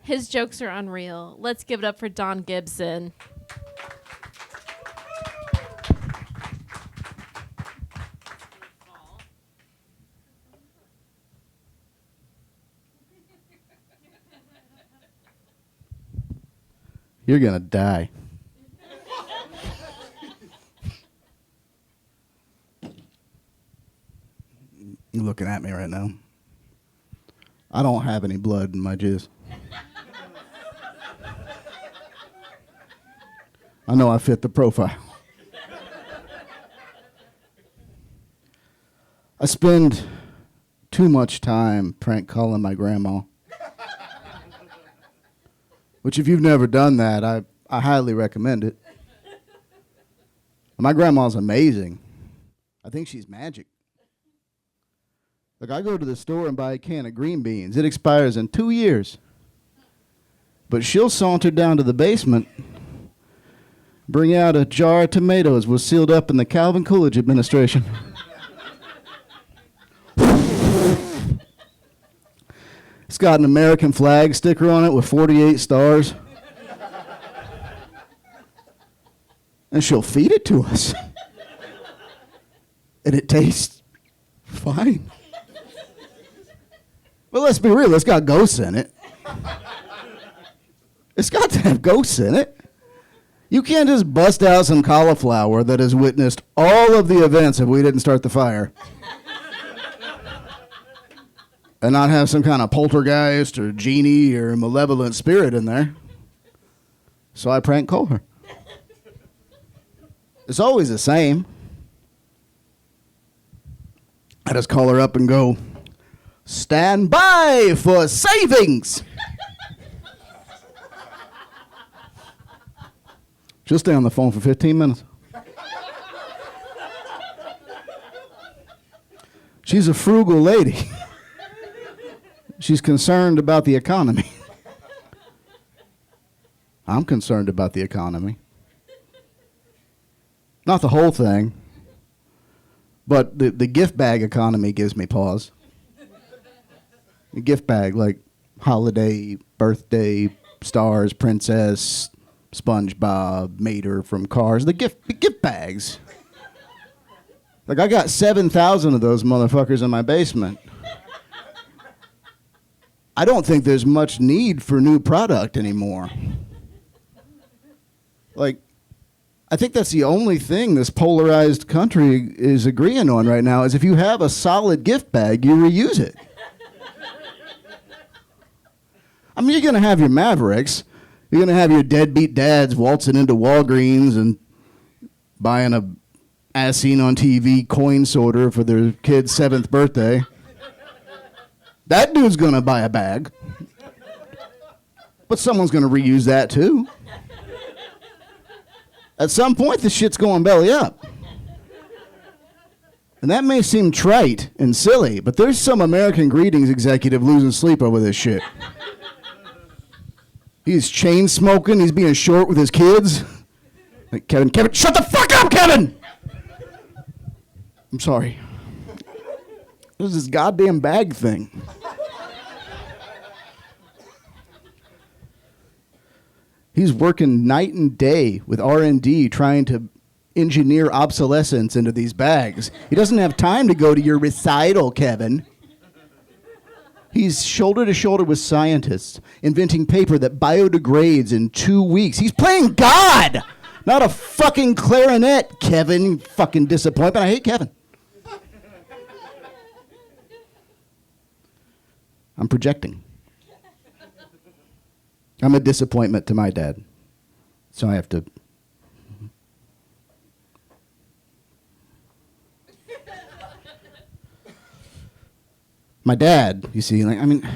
His jokes are unreal. Let's give it up for Don Gibson. You're gonna die. You're looking at me right now. I don't have any blood in my jizz. I know I fit the profile. I spend too much time prank calling my grandma. Which, if you've never done that, I highly recommend it. My grandma's amazing. I think she's magic. Like, I go to the store and buy a can of green beans. It expires in 2 years. But she'll saunter down to the basement, bring out a jar of tomatoes was sealed up in the Calvin Coolidge administration. It's got an American flag sticker on it with 48 stars. And she'll feed it to us. And it tastes fine. But let's be real, it's got ghosts in it. It's got to have ghosts in it. You can't just bust out some cauliflower that has witnessed all of the events if we didn't start the fire. And not have some kind of poltergeist or genie or malevolent spirit in there. So I prank call her. It's always the same. I just call her up and go, "Stand by for savings." She'll stay on the phone for 15 minutes. She's a frugal lady. She's concerned about the economy. I'm concerned about the economy. Not the whole thing, but the gift bag economy gives me pause. A gift bag like holiday, birthday, stars, princess, SpongeBob, Mater from Cars, the gift bags. Like, I got 7,000 of those motherfuckers in my basement. I don't think there's much need for new product anymore. Like, I think that's the only thing this polarized country is agreeing on right now is if you have a solid gift bag, you reuse it. I mean, you're going to have your Mavericks. You're going to have your deadbeat dads waltzing into Walgreens and buying a as seen on TV coin sorter for their kid's 7th birthday. That dude's going to buy a bag. But someone's going to reuse that too. At some point, the shit's going belly up. And that may seem trite and silly, but there's some American Greetings executive losing sleep over this shit. He's chain smoking. He's being short with his kids. Like, Kevin, shut the fuck up, Kevin! I'm sorry. There's this goddamn bag thing. He's working night and day with R&D trying to engineer obsolescence into these bags. He doesn't have time to go to your recital, Kevin. He's shoulder to shoulder with scientists, inventing paper that biodegrades in 2 weeks. He's playing God, not a fucking clarinet, Kevin. You fucking disappointment. I hate Kevin. I'm projecting. I'm a disappointment to my dad. So I have to... My dad, you see, like, I mean...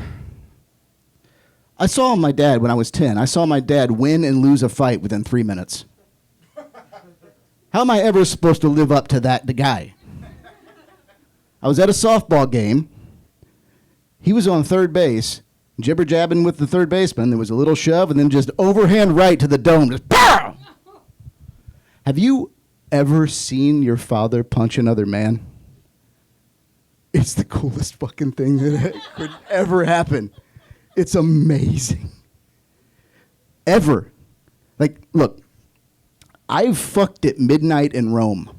I saw my dad when I was 10. I saw my dad win and lose a fight within 3 minutes. How am I ever supposed to live up to that guy? I was at a softball game. He was on third base, jibber-jabbing with the third baseman. There was a little shove, and then just overhand right to the dome. Just pow! Have you ever seen your father punch another man? It's the coolest fucking thing that could ever happen. It's amazing. Ever. Like, look, I've fucked at midnight in Rome.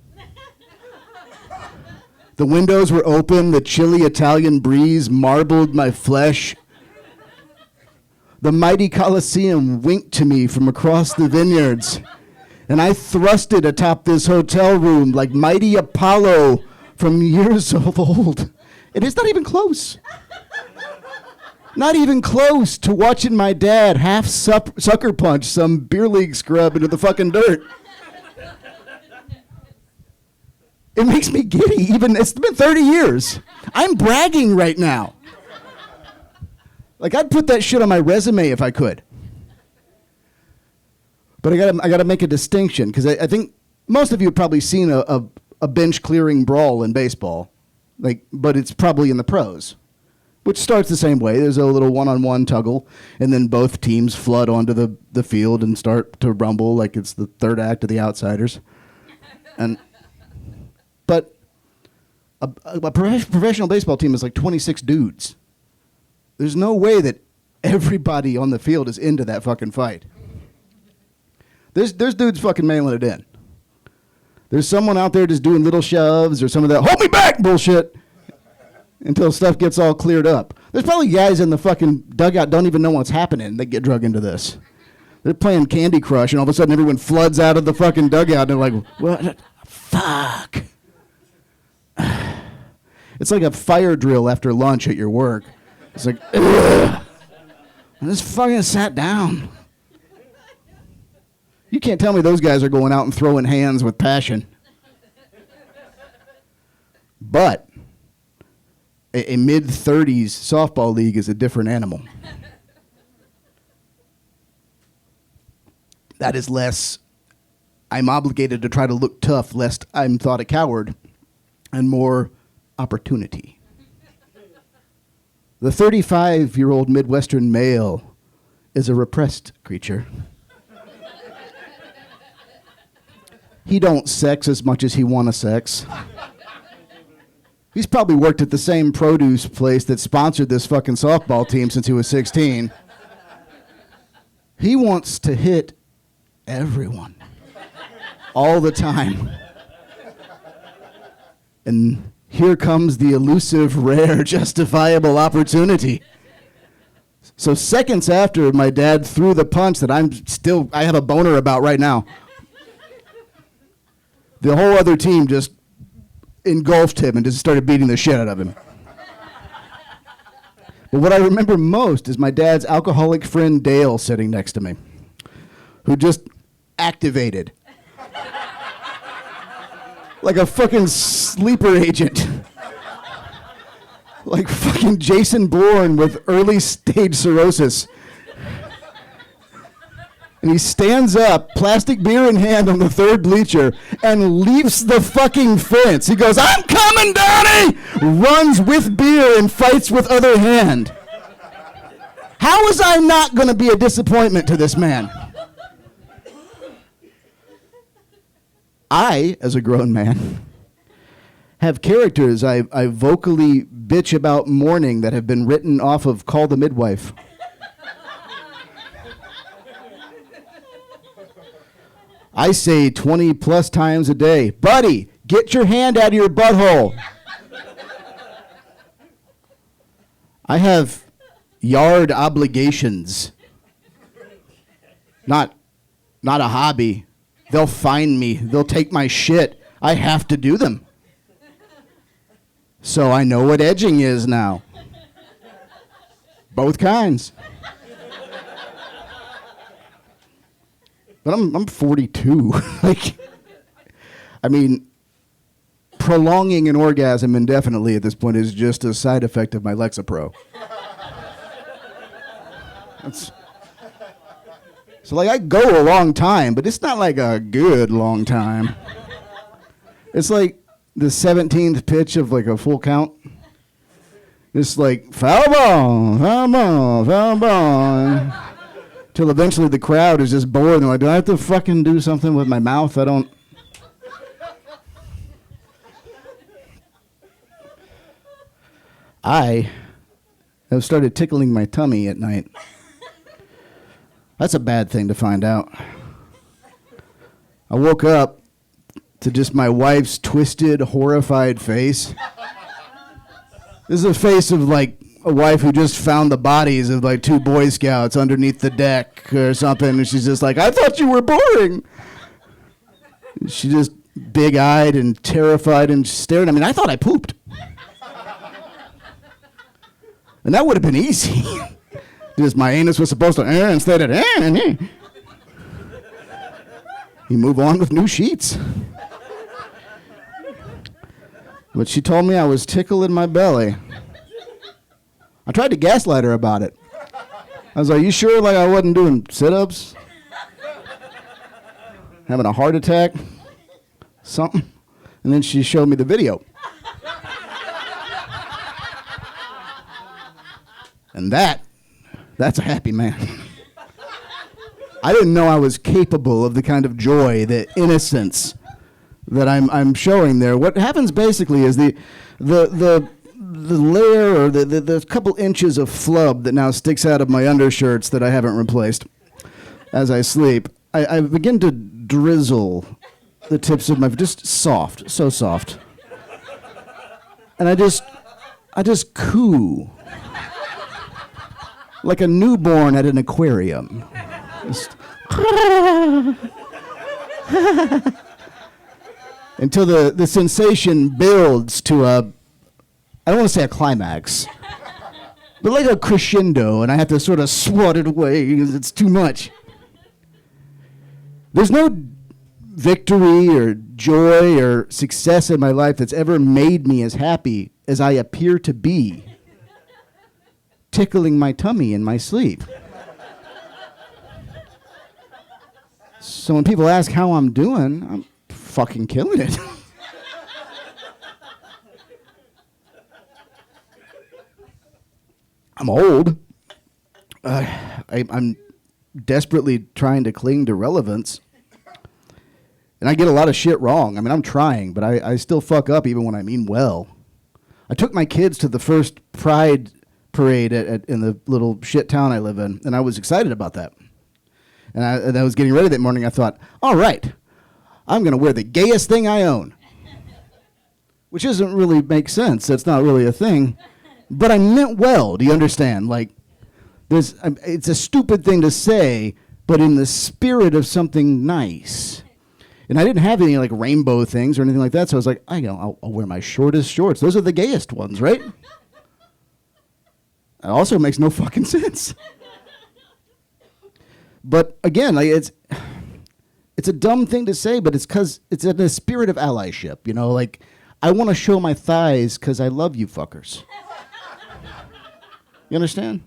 The windows were open, the chilly Italian breeze marbled my flesh. The mighty Colosseum winked to me from across the vineyards, and I thrusted atop this hotel room like mighty Apollo from years of old. And it's not even close. Not even close to watching my dad half sucker punch some beer league scrub into the fucking dirt. It makes me giddy. Even it's been 30 years. I'm bragging right now. Like, I'd put that shit on my resume if I could. But I gotta make a distinction, because I think most of you have probably seen a bench clearing brawl in baseball. Like, but it's probably in the pros, which starts the same way. There's a little one-on-one tuggle, and then both teams flood onto the field and start to rumble like it's the third act of The Outsiders. But a professional baseball team is like 26 dudes. There's no way that everybody on the field is into that fucking fight. There's dudes fucking mailing it in. There's someone out there just doing little shoves or some of that hold me back bullshit until stuff gets all cleared up. There's probably guys in the fucking dugout don't even know what's happening that get drug into this. They're playing Candy Crush and all of a sudden everyone floods out of the fucking dugout and they're like, what? Fuck. It's like a fire drill after lunch at your work. It's like, ugh. I just fucking sat down. You can't tell me those guys are going out and throwing hands with passion. But a mid-30s softball league is a different animal. That is less, I'm obligated to try to look tough lest I'm thought a coward, and more opportunity. The 35-year-old Midwestern male is a repressed creature. He don't sex as much as he wanna sex. He's probably worked at the same produce place that sponsored this fucking softball team since he was 16. He wants to hit everyone all the time. And here comes the elusive, rare, justifiable opportunity. So seconds after my dad threw the punch that I have a boner about right now, the whole other team just engulfed him and just started beating the shit out of him. But what I remember most is my dad's alcoholic friend Dale sitting next to me, who just activated. Like a fucking sleeper agent. Like fucking Jason Bourne with early stage cirrhosis. And he stands up, plastic beer in hand on the third bleacher, and leaps the fucking fence. He goes, I'm coming, Donnie! Runs with beer and fights with other hand. How was I not going to be a disappointment to this man? I, as a grown man, have characters I vocally bitch about mourning that have been written off of Call the Midwife. I say 20 plus times a day, buddy, get your hand out of your butthole. I have yard obligations. Not a hobby. They'll find me. They'll take my shit. I have to do them. So I know what edging is now. Both kinds. But I'm 42. Like, I mean, prolonging an orgasm indefinitely at this point is just a side effect of my Lexapro. So like I go a long time, but it's not like a good long time. It's like the 17th pitch of like a full count. It's like foul ball, foul ball, foul ball. Till eventually the crowd is just bored and they're like, do I have to fucking do something with my mouth? I have started tickling my tummy at night. That's a bad thing to find out. I woke up to just my wife's twisted, horrified face. This is a face of like a wife who just found the bodies of like 2 Boy Scouts underneath the deck or something, and she's just like, I thought you were boring. She just big-eyed and terrified and staring at me. I thought I pooped. And that would have been easy. Just my anus was supposed to instead of you move on with new sheets. But she told me I was tickling my belly. I tried to gaslight her about it. I was like, you sure like I wasn't doing sit-ups? Having a heart attack? Something? And then she showed me the video. And that's a happy man. I didn't know I was capable of the kind of joy, the innocence that I'm showing there. What happens basically is the layer or the couple inches of flub that now sticks out of my undershirts that I haven't replaced as I sleep, I begin to drizzle the tips of my, just soft, so soft. And I just coo. Like a newborn at an aquarium. Just until the sensation builds to I don't want to say a climax, but like a crescendo, and I have to sort of swat it away because it's too much. There's no victory or joy or success in my life that's ever made me as happy as I appear to be, tickling my tummy in my sleep. So when people ask how I'm doing, I'm fucking killing it. I'm old. I'm desperately trying to cling to relevance. And I get a lot of shit wrong. I mean, I'm trying, but I still fuck up even when I mean well. I took my kids to the first Pride parade in the little shit town I live in, and I was excited about that. And I was getting ready that morning. I thought, all right, I'm going to wear the gayest thing I own. Which doesn't really make sense. That's not really a thing. But I meant well. Do you understand? Like, it's a stupid thing to say, but in the spirit of something nice. And I didn't have any like rainbow things or anything like that, so I was like, I'll wear my shortest shorts. Those are the gayest ones, right? It also makes no fucking sense. But again, like it's a dumb thing to say, but it's because it's in the spirit of allyship. You know, like I want to show my thighs because I love you fuckers. You understand?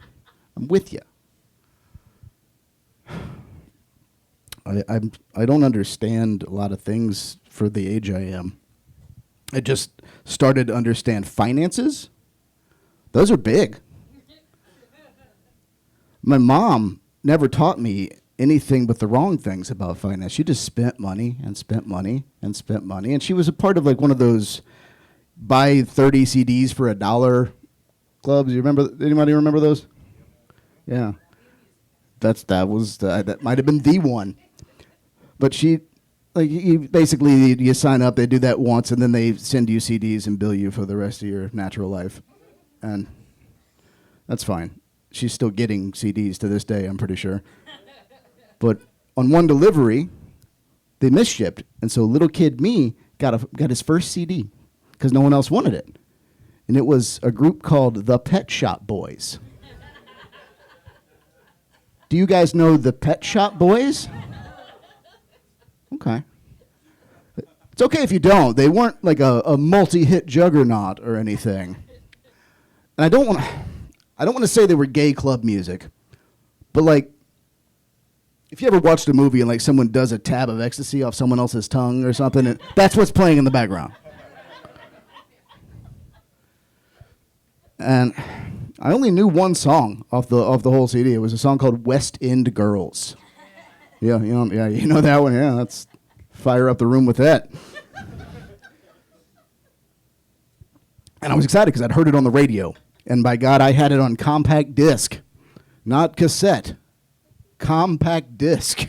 I'm with you. I don't understand a lot of things for the age I am. I just started to understand finances. Those are big. My mom never taught me anything but the wrong things about finance. She just spent money and spent money and spent money. And she was a part of like one of those buy 30 CDs for $1 clubs. You remember? Anybody remember those? Yeah. That might have been the one. But she, like, you sign up, they do that once, and then they send you CDs and bill you for the rest of your natural life. And that's fine. She's still getting CDs to this day, I'm pretty sure. But on one delivery, they misshipped, and so little kid me got his first CD because no one else wanted it. And it was a group called the Pet Shop Boys. Do you guys know the Pet Shop Boys? Okay. It's okay if you don't. They weren't like a multi-hit juggernaut or anything. And I don't want to say they were gay club music, but like, if you ever watched a movie and like someone does a tab of ecstasy off someone else's tongue or something, that's what's playing in the background. And I only knew one song off the whole CD. It was a song called West End Girls. Yeah, you know that one. Yeah, let's fire up the room with that. And I was excited because I'd heard it on the radio. And by God, I had it on compact disc, not cassette. compact disc.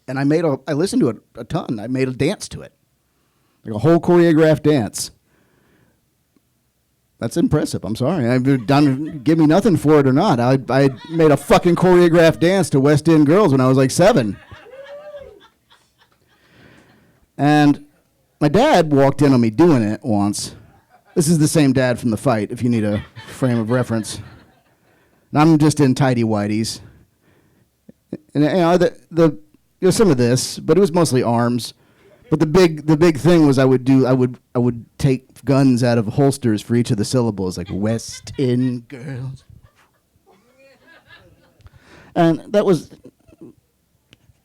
And I listened to it a ton. I made a dance to it. Like a whole choreographed dance. That's impressive. I'm sorry. I've done, give me nothing for it or not. I made a fucking choreographed dance to West End Girls when I was like 7. And my dad walked in on me doing it once. This is the same dad from the fight, if you need a frame of reference. And I'm just in tighty whities. And you know, there's some of this, but it was mostly arms. But the big thing was I would take guns out of holsters for each of the syllables, like West End Girls. And that was,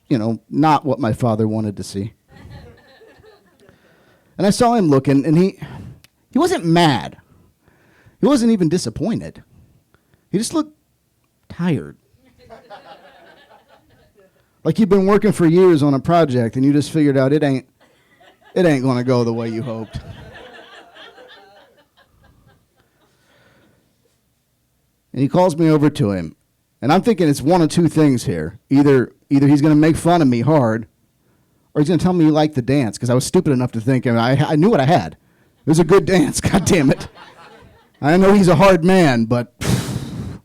you know, not what my father wanted to see. And I saw him looking, and he wasn't mad. He wasn't even disappointed. He just looked tired. Like you've been working for years on a project, and you just figured out it ain't going to go the way you hoped. And he calls me over to him, and I'm thinking it's one of two things here. Either he's going to make fun of me hard, or he's going to tell me he liked the dance, because I was stupid enough to think, I knew what I had. It was a good dance, God damn it. I know he's a hard man, but... And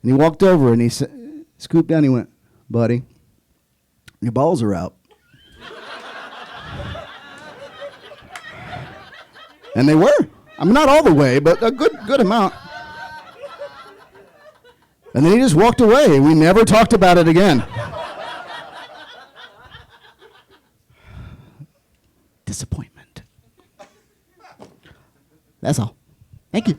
he walked over, and he scooped down, he went, "Buddy, your balls are out." And they were. I mean, not all the way, but a good amount. And then he just walked away. We never talked about it again. Disappointment. That's all. Thank you.